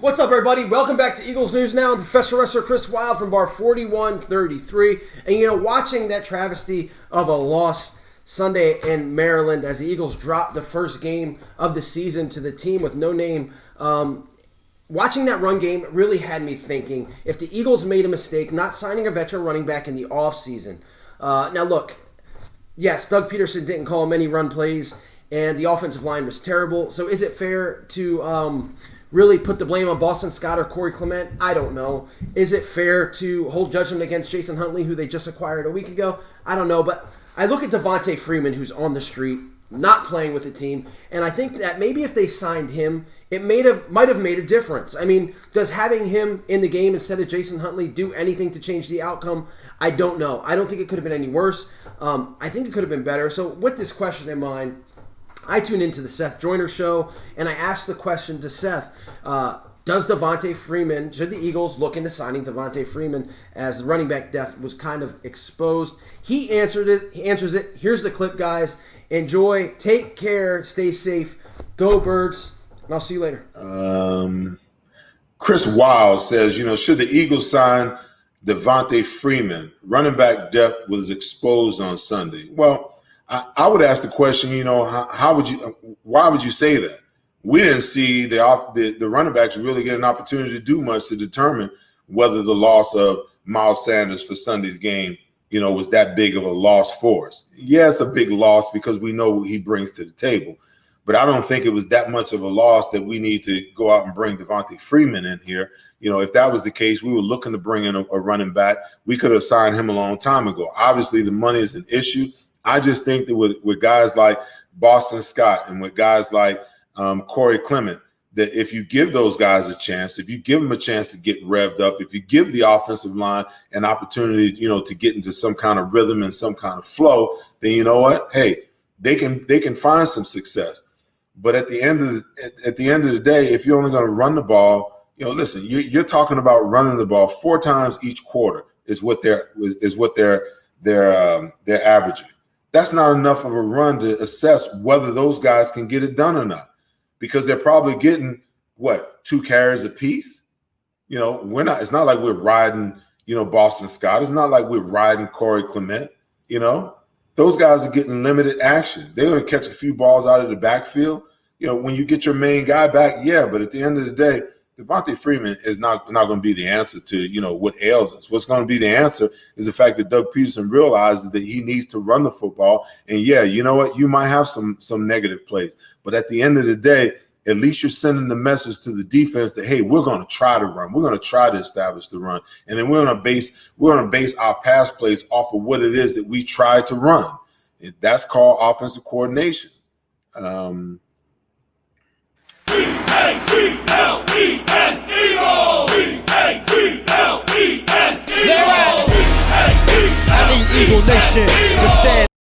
What's up, everybody? Welcome back to Eagles News Now. I'm Professor Wrestler Chris Wilde from Bar 4133. And, watching that travesty of a loss Sunday in Maryland as the Eagles dropped the first game of the season to the team with no name, watching that run game really had me thinking if the Eagles made a mistake not signing a veteran running back in the offseason. Now, look, yes, Doug Peterson didn't call many run plays, and the offensive line was terrible. So is it fair to really put the blame on Boston Scott or Corey Clement? I don't know. Is it fair to hold judgment against Jason Huntley, who they just acquired a week ago? I don't know. But I look at Devonta Freeman, who's on the street, not playing with the team, and I think that maybe if they signed him, it might have made a difference. I mean, does having him in the game instead of Jason Huntley do anything to change the outcome? I don't know. I don't think it could have been any worse. I think it could have been better. So with this question in mind, I tuned into the Seth Joyner Show, and I asked the question to Seth, does Devonta Freeman, should the Eagles look into signing Devonta Freeman as the running back depth was kind of exposed? He answered it. He answers it. Here's the clip, guys. Enjoy. Take care. Stay safe. Go Birds. And I'll see you later. Chris Wilde says, should the Eagles sign Devonta Freeman? Running back depth was exposed on Sunday. Well, I would ask the question, why would you say that? We didn't see the running backs really get an opportunity to do much to determine whether the loss of Miles Sanders for Sunday's game, was that big of a loss for us. Yeah, it's a big loss because we know what he brings to the table. But I don't think it was that much of a loss that we need to go out and bring Devonta Freeman in here. If that was the case, we were looking to bring in a running back. We could have signed him a long time ago. Obviously, the money is an issue. I just think that with guys like Boston Scott and with guys like Corey Clement, that if you give those guys a chance, if you give them a chance to get revved up, if you give the offensive line an opportunity, to get into some kind of rhythm and some kind of flow, then you know what? Hey, they can find some success. But at the end of the day, if you're only going to run the ball, listen, you're talking about running the ball 4 times each quarter is what they're averaging. That's not enough of a run to assess whether those guys can get it done or not, because they're probably getting 2 carries apiece. It's not like we're riding, Boston Scott. It's not like we're riding Corey Clement. Those guys are getting limited action. They're going to catch a few balls out of the backfield. When you get your main guy back, yeah. But at the end of the day, Devonta Freeman is not going to be the answer to, what ails us. What's going to be the answer is the fact that Doug Peterson realizes that he needs to run the football. And, yeah, you know what? You might have some negative plays. But at the end of the day, at least you're sending the message to the defense that, hey, we're going to try to run. We're going to try to establish the run. And then we're going to base our pass plays off of what it is that we try to run. That's called offensive coordination.